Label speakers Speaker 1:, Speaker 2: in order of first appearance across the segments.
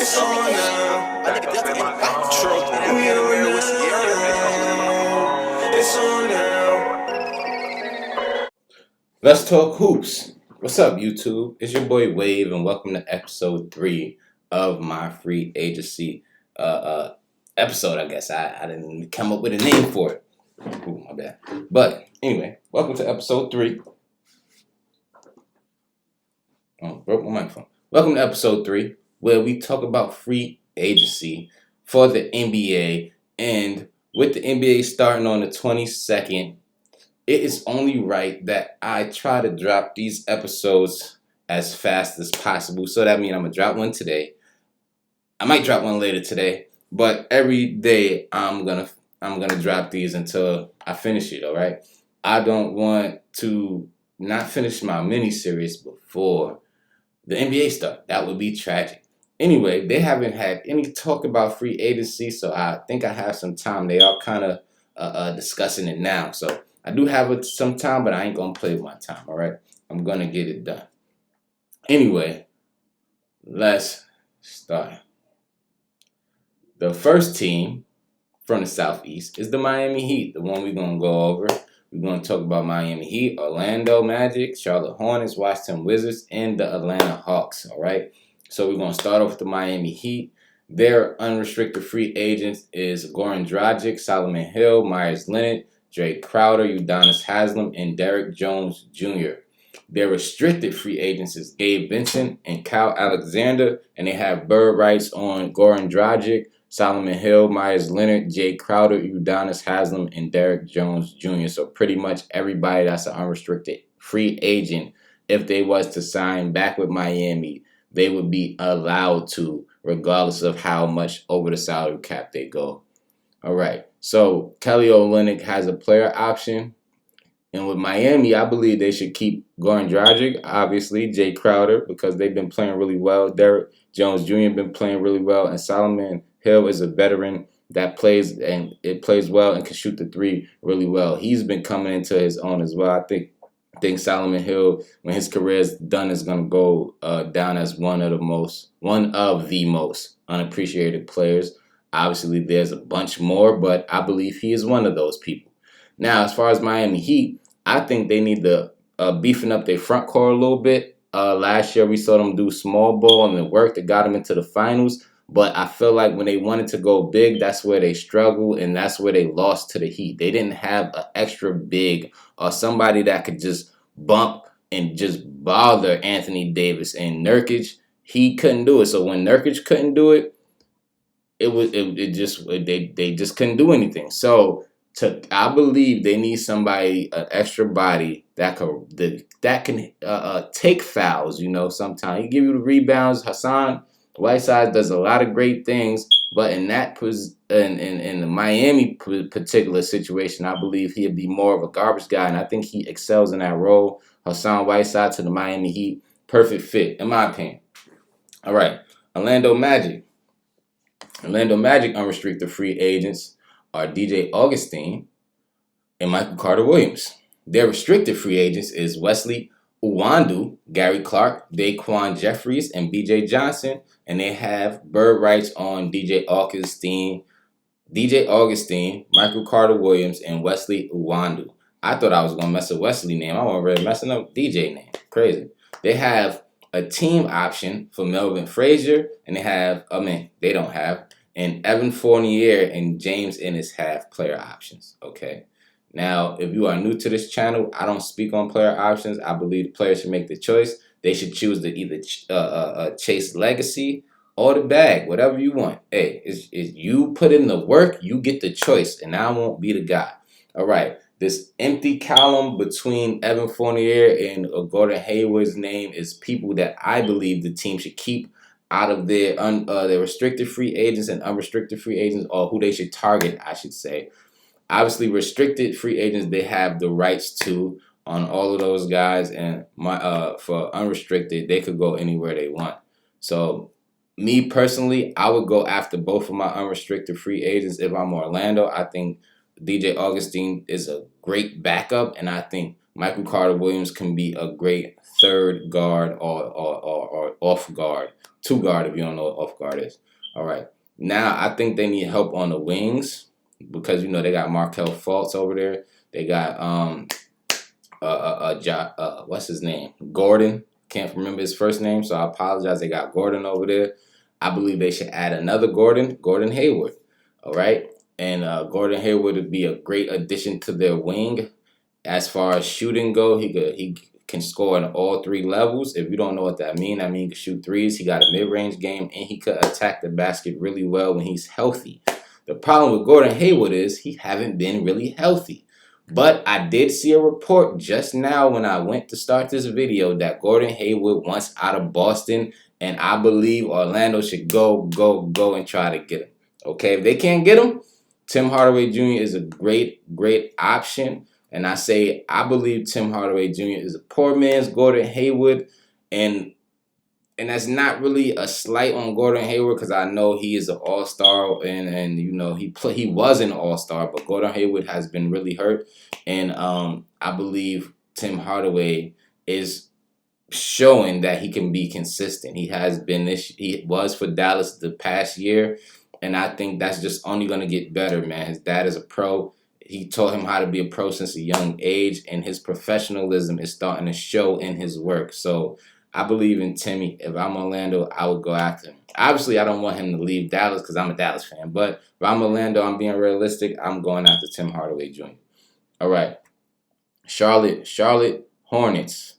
Speaker 1: It's on now. I think that's an outro. We everywhere with It's on now.
Speaker 2: Let's talk hoops. What's up, YouTube? It's your boy Wave, and welcome to episode 3 of my free agency episode. I guess I didn't come up with a name for it. Ooh, my bad. But anyway, welcome to episode 3. Oh, broke my microphone. Welcome to episode 3, where we talk about free agency for the NBA. And with the NBA starting on the 22nd, it is only right that I try to drop these episodes as fast as possible. So that means I'm going to drop one today. I might drop one later today, but every day I'm gonna drop these until I finish it, all right? I don't want to not finish my mini series before the NBA start. That would be tragic. Anyway, they haven't had any talk about free agency, so I think I have some time. They are kind of discussing it now, so I do have some time, but I ain't gonna play with my time. All right, I'm gonna get it done. Anyway, let's start. The first team from the Southeast is the Miami Heat, the one we're gonna go over. We're going to talk about Miami Heat, Orlando Magic, Charlotte Hornets, Washington Wizards, and the Atlanta Hawks, all right? So we're going to start off with the Miami Heat. Their unrestricted free agents is Goran Dragic, Solomon Hill, Myers Leonard, Jay Crowder, Udonis Haslem, and Derrick Jones Jr. Their restricted free agents is Gabe Vincent and Kyle Alexander, and they have bird rights on Goran Dragic, Solomon Hill, Myers Leonard, Jay Crowder, Udonis Haslem, and Derrick Jones Jr. So pretty much everybody that's an unrestricted free agent, if they was to sign back with Miami, they would be allowed to, regardless of how much over the salary cap they go. All right. So Kelly Olynyk has a player option. And with Miami, I believe they should keep Goran Dragic, obviously, Jay Crowder, because they've been playing really well. Derrick Jones Jr. been playing really well. And Solomon Hill is a veteran that plays well and can shoot the three really well. He's been coming into his own as well. I think Solomon Hill, when his career is done, is going to go down as one of the most unappreciated players. Obviously, there's a bunch more, but I believe he is one of those people. Now, as far as Miami Heat, I think they need to beefing up their front court a little bit. Last year, we saw them do small ball and it worked. It got them into the finals. But I feel like when they wanted to go big, that's where they struggled, and that's where they lost to the Heat. They didn't have an extra big or somebody that could just bump and just bother Anthony Davis. And Nurkic, he couldn't do it. So when Nurkic couldn't do it, they just couldn't do anything. So I believe they need somebody, an extra body that can take fouls. You know, sometimes he give you the rebounds. Hassan Whiteside does a lot of great things, but in the Miami particular situation, I believe he'd be more of a garbage guy, and I think he excels in that role. Hassan Whiteside to the Miami Heat, perfect fit in my opinion. All right, Orlando Magic unrestricted free agents are DJ Augustine and Michael Carter Williams. Their restricted free agents is Wesley Uwandu, Gary Clark, Daquan Jeffries, and BJ Johnson, and they have bird rights on DJ Augustine, Michael Carter Williams, and Wesley Uwandu. I thought I was going to mess up Wesley name. I wasn't really messing up DJ name. Crazy. They have a team option for Melvin Frazier, and they don't have, and Evan Fournier and James Ennis have player options, okay? Now, if you are new to this channel, I don't speak on player options. I believe the players should make the choice. They should choose to either chase legacy or the bag, whatever you want. Hey, is you put in the work, you get the choice, and I won't be the guy. All right, this empty column between Evan Fournier and Gordon Hayward's name is people that I believe the team should keep out of their restricted free agents and unrestricted free agents, or who they should target, I should say. Obviously, restricted free agents, they have the rights to on all of those guys, and for unrestricted, they could go anywhere they want. So, me personally, I would go after both of my unrestricted free agents if I'm Orlando. I think DJ Augustine is a great backup, and I think Michael Carter Williams can be a great third guard or off guard Two guard if you don't know what off guard is. All right. Now I think they need help on the wings because they got Markel Fultz over there. They got what's his name? Gordon. Can't remember his first name, so I apologize. They got Gordon over there. I believe they should add another Gordon Hayward. All right. And Gordon Hayward would be a great addition to their wing. As far as shooting go, he can score on all three levels. If you don't know what that means, he can shoot threes. He got a mid-range game, and he could attack the basket really well when he's healthy. The problem with Gordon Hayward is he haven't been really healthy. But I did see a report just now when I went to start this video that Gordon Hayward wants out of Boston, and I believe Orlando should go and try to get him. Okay, if they can't get him, Tim Hardaway Jr. is a great option. And I believe Tim Hardaway Jr. is a poor man's Gordon Hayward, and that's not really a slight on Gordon Hayward because I know he is an all-star and he was an all-star, but Gordon Hayward has been really hurt, and I believe Tim Hardaway is showing that he can be consistent. He has been he was for Dallas the past year, and I think that's just only going to get better, man. His dad is a pro. He taught him how to be a pro since a young age, and his professionalism is starting to show in his work. So I believe in Timmy. If I'm Orlando, I would go after him. Obviously, I don't want him to leave Dallas because I'm a Dallas fan. But if I'm Orlando, I'm being realistic. I'm going after Tim Hardaway Jr. All right. Charlotte Hornets.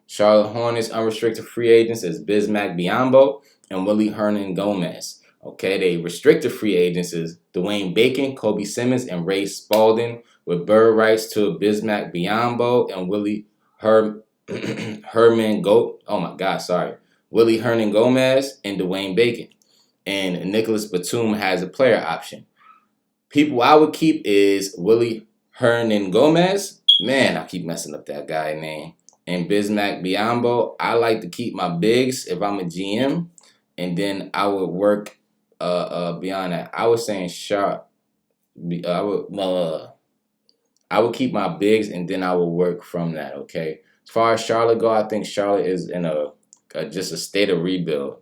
Speaker 2: Charlotte Hornets unrestricted free agents is Bismack Biyombo and Willie Hernan-Gomez. Okay, they restricted free agents is Dwayne Bacon, Kobe Simmons, and Ray Spalding, with bird rights to Bismack Biyombo and Willie Willie Hernan-Gomez and Dwayne Bacon. And Nicholas Batum has a player option. People I would keep is Willie Hernan-Gomez. Man, I keep messing up that guy's name. And Bismack Biyombo. I like to keep my bigs if I'm a GM. And then I would work beyond that. I was saying I would keep my bigs and then I would work from that, okay? As far as Charlotte go, I think Charlotte is in just a state of rebuild,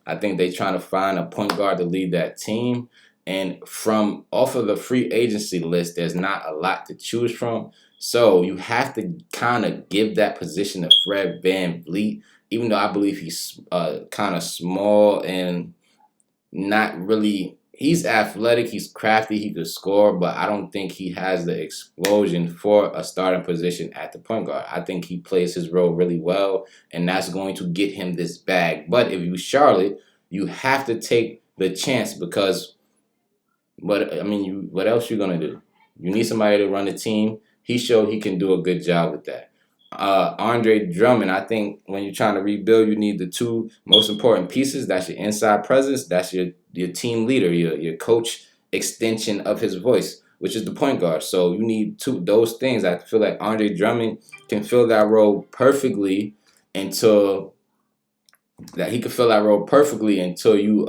Speaker 2: I think they're trying to find a point guard to lead that team. And from off of the free agency list, there's not a lot to choose from. So you have to kind of give that position to Fred VanVleet, even though I believe he's kind of small and not really. He's athletic, he's crafty, he could score, but I don't think he has the explosion for a starting position at the point guard. I think he plays his role really well, and that's going to get him this bag. But if you Charlotte, you have to take the chance because what else you gonna do? You need somebody to run the team. He showed he can do a good job with that. Andre Drummond, I think when you're trying to rebuild, you need the two most important pieces. That's your inside presence. That's your team leader, your coach extension of his voice, which is the point guard. So you need those things. I feel like Andre Drummond can fill that role perfectly until you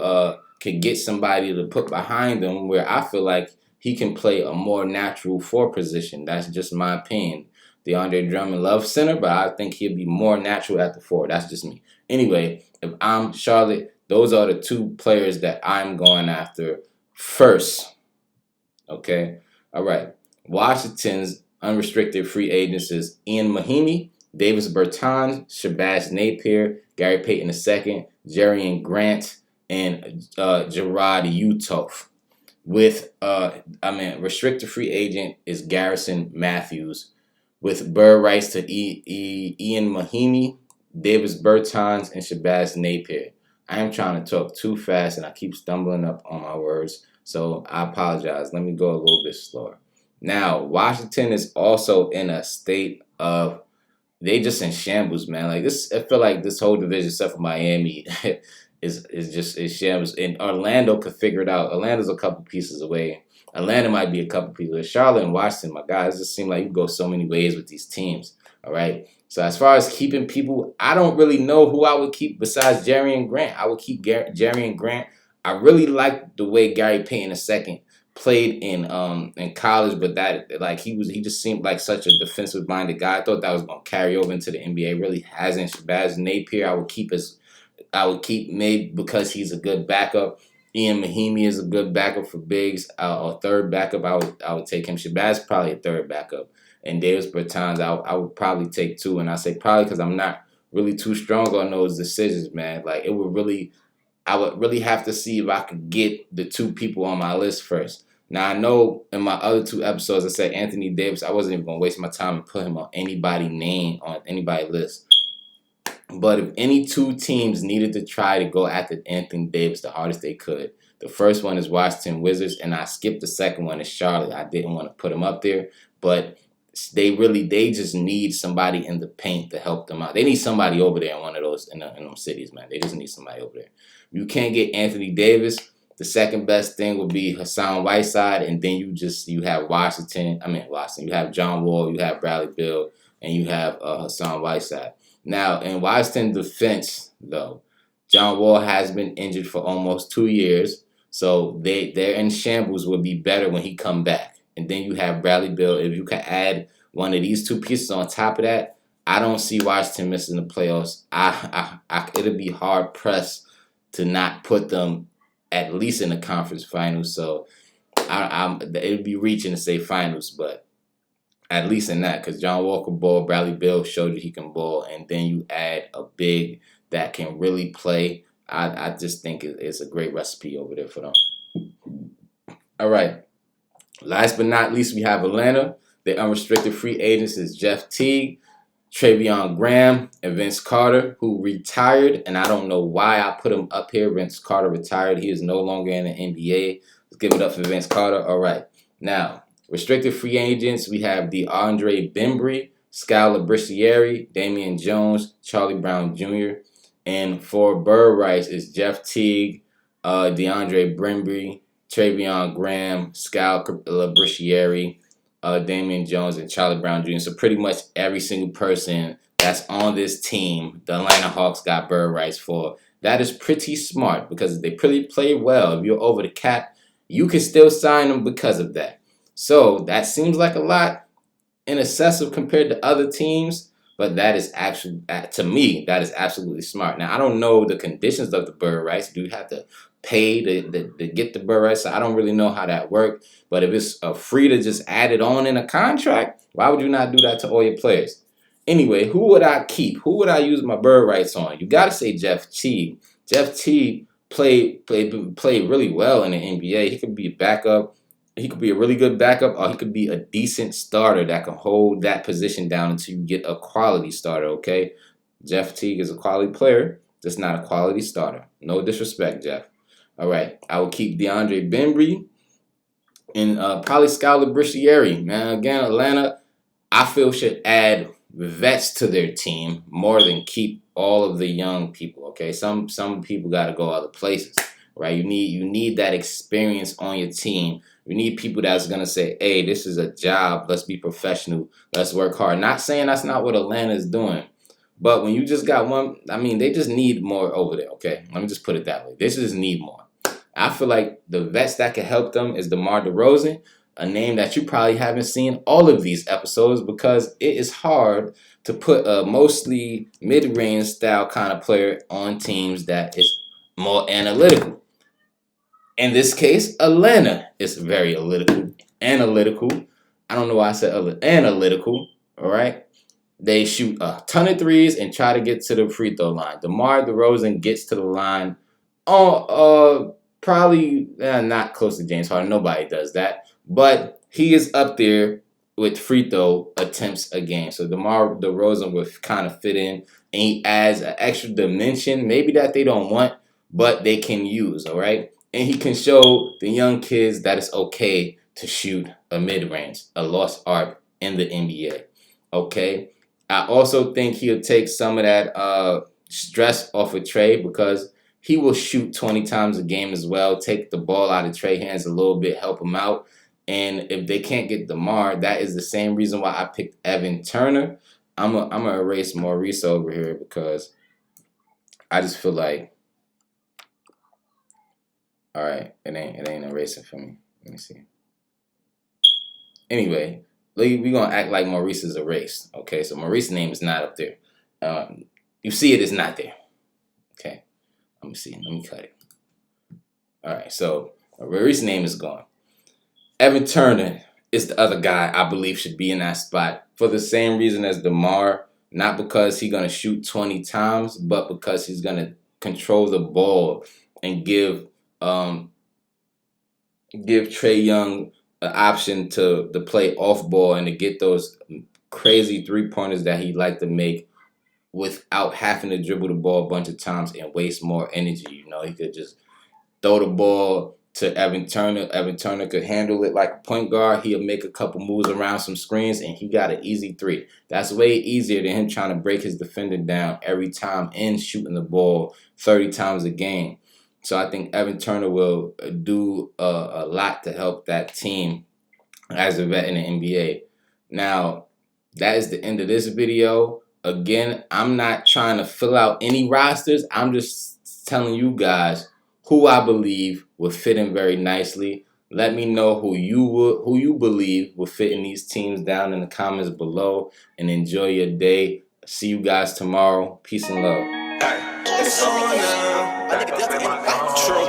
Speaker 2: can get somebody to put behind him where I feel like he can play a more natural 4 position. That's just my opinion. DeAndre Drummond loves center, but I think he'll be more natural at the 4. That's just me. Anyway, if I'm Charlotte, those are the 2 players that I'm going after first. Okay? All right. Washington's unrestricted free agents is Ian Mahinmi, Davis Bertans, Shabazz Napier, Gary Payton II, Jerrion Grant, and Gerard Uthoff. With restricted free agent is Garrison Matthews, with bird rights to Ian Mahinmi, Davis Bertans, and Shabazz Napier. I am trying to talk too fast and I keep stumbling up on my words, so I apologize. Let me go a little bit slower. Now, Washington is also in a state of they just in shambles, man. Like this, I feel like this whole division, except for Miami, is shambles. And Orlando could figure it out. Orlando's a couple pieces away. Atlanta might be a couple people. Charlotte and Washington, my guys, it just seems like you can go so many ways with these teams. All right. So as far as keeping people, I don't really know who I would keep besides Jerrion Grant. I would keep Jerrion Grant. I really like the way Gary Payton II played in college, but he just seemed like such a defensive minded guy. I thought that was gonna carry over into the NBA. It really hasn't. Shabazz Napier, I would keep as I would keep maybe because he's a good backup. Ian Mahimi is a good backup for bigs. Or third backup, I would take him. Shabazz probably a third backup. And Davis Bertans, I would probably take two. And I say probably because I'm not really too strong on those decisions, man. Like I would really have to see if I could get the two people on my list first. Now I know in my other two episodes I said Anthony Davis. I wasn't even gonna waste my time and put him on anybody's name on anybody's list. But if any two teams needed to try to go after Anthony Davis the hardest they could, the first one is Washington Wizards, and I skipped the second one is Charlotte. I didn't want to put them up there, but they just need somebody in the paint to help them out. They need somebody over there in one of those in them cities, man. They just need somebody over there. You can't get Anthony Davis. The second best thing would be Hassan Whiteside, and then you have Washington. You have John Wall, you have Bradley Beal, and you have Hassan Whiteside. Now, in Washington defense, though, John Wall has been injured for almost 2 years, so they're in shambles. Would be better when he come back. And then you have Bradley Beal. If you can add one of these two pieces on top of that, I don't see Washington missing the playoffs. It'll be hard pressed to not put them at least in the conference finals. So it would be reaching to say finals, but at least in that, because John Walker ball, Bradley Beal showed that he can ball, and then you add a big that can really play. I just think it's a great recipe over there for them. All right. Last but not least, we have Atlanta. Their unrestricted free agents is Jeff Teague, Treveon Graham, and Vince Carter, who retired. And I don't know why I put him up here. Vince Carter retired. He is no longer in the NBA. Let's give it up for Vince Carter. All right. Now, restricted free agents, we have DeAndre Bembry, Skal Labissiere, Damian Jones, Charlie Brown Jr. And for bird rights, it's Jeff Teague, DeAndre Bembry, Treveon Graham, Skal Labissiere, Damian Jones, and Charlie Brown Jr. So pretty much every single person that's on this team, the Atlanta Hawks got bird rights for. That is pretty smart because they pretty play well. If you're over the cap, you can still sign them because of that. So that seems like a lot in excessive compared to other teams, but that is actually, to me, that is absolutely smart. Now, I don't know the conditions of the bird rights. Do you have to pay to get the bird rights? So I don't really know how that works. But if it's free to just add it on in a contract, why would you not do that to all your players? Anyway, who would I keep? Who would I use my bird rights on? You got to say Jeff Teague. Jeff Teague played really well in the NBA. He could be a backup. He could be a really good backup, or he could be a decent starter that can hold that position down until you get a quality starter, okay? Jeff Teague is a quality player, just not a quality starter. No disrespect, Jeff. All right, I will keep DeAndre Bembry and probably Skal Labissiere. Man, again, Atlanta, I feel should add vets to their team more than keep all of the young people, okay? Some people got to go other places, right? You need that experience on your team. We need people that's going to say, hey, this is a job. Let's be professional. Let's work hard. Not saying that's not what Atlanta is doing. But when you just got one, they just need more over there, okay? Let me just put it that way. They just need more. I feel like the vets that can help them is DeMar DeRozan, a name that you probably haven't seen all of these episodes because it is hard to put a mostly mid-range style kind of player on teams that is more analytical. In this case, Atlanta is very analytical. I don't know why I said analytical, all right? They shoot a ton of threes and try to get to the free throw line. DeMar DeRozan gets to the line probably not close to James Harden. Nobody does that. But he is up there with free throw attempts a game. So DeMar DeRozan would kind of fit in, and he adds an extra dimension, maybe that they don't want, but they can use, all right? And he can show the young kids that it's okay to shoot a mid-range, a lost art in the NBA. Okay? I also think he'll take some of that stress off of Trey because he will shoot 20 times a game as well, take the ball out of Trey's hands a little bit, help him out. And if they can't get DeMar, that is the same reason why I picked Evan Turner. I'm gonna erase Maurice over here because I just feel like, all right, it ain't erasing for me. Let me see. Anyway, we're going to act like Maurice is erased. Okay, so Maurice's name is not up there. You see it is not there. Okay. me see. Let me cut it. All right, so Reese's name is gone. Evan Turner is the other guy I believe should be in that spot for the same reason as DeMar. Not because he's going to shoot 20 times, but because he's going to control the ball and give Trae Young an option to play off ball and to get those crazy three-pointers that he liked to make without having to dribble the ball a bunch of times and waste more energy. You know, he could just throw the ball to Evan Turner. Evan Turner could handle it like a point guard. He'll make a couple moves around some screens, and he got an easy three. That's way easier than him trying to break his defender down every time and shooting the ball 30 times a game. So I think Evan Turner will do a lot to help that team as a vet in the NBA. Now, that is the end of this video. Again, I'm not trying to fill out any rosters. I'm just telling you guys who I believe would fit in very nicely. Let me know who you believe would fit in these teams down in the comments below. And enjoy your day. See you guys tomorrow. Peace and love.
Speaker 1: It's on now. A nigga definitely in control.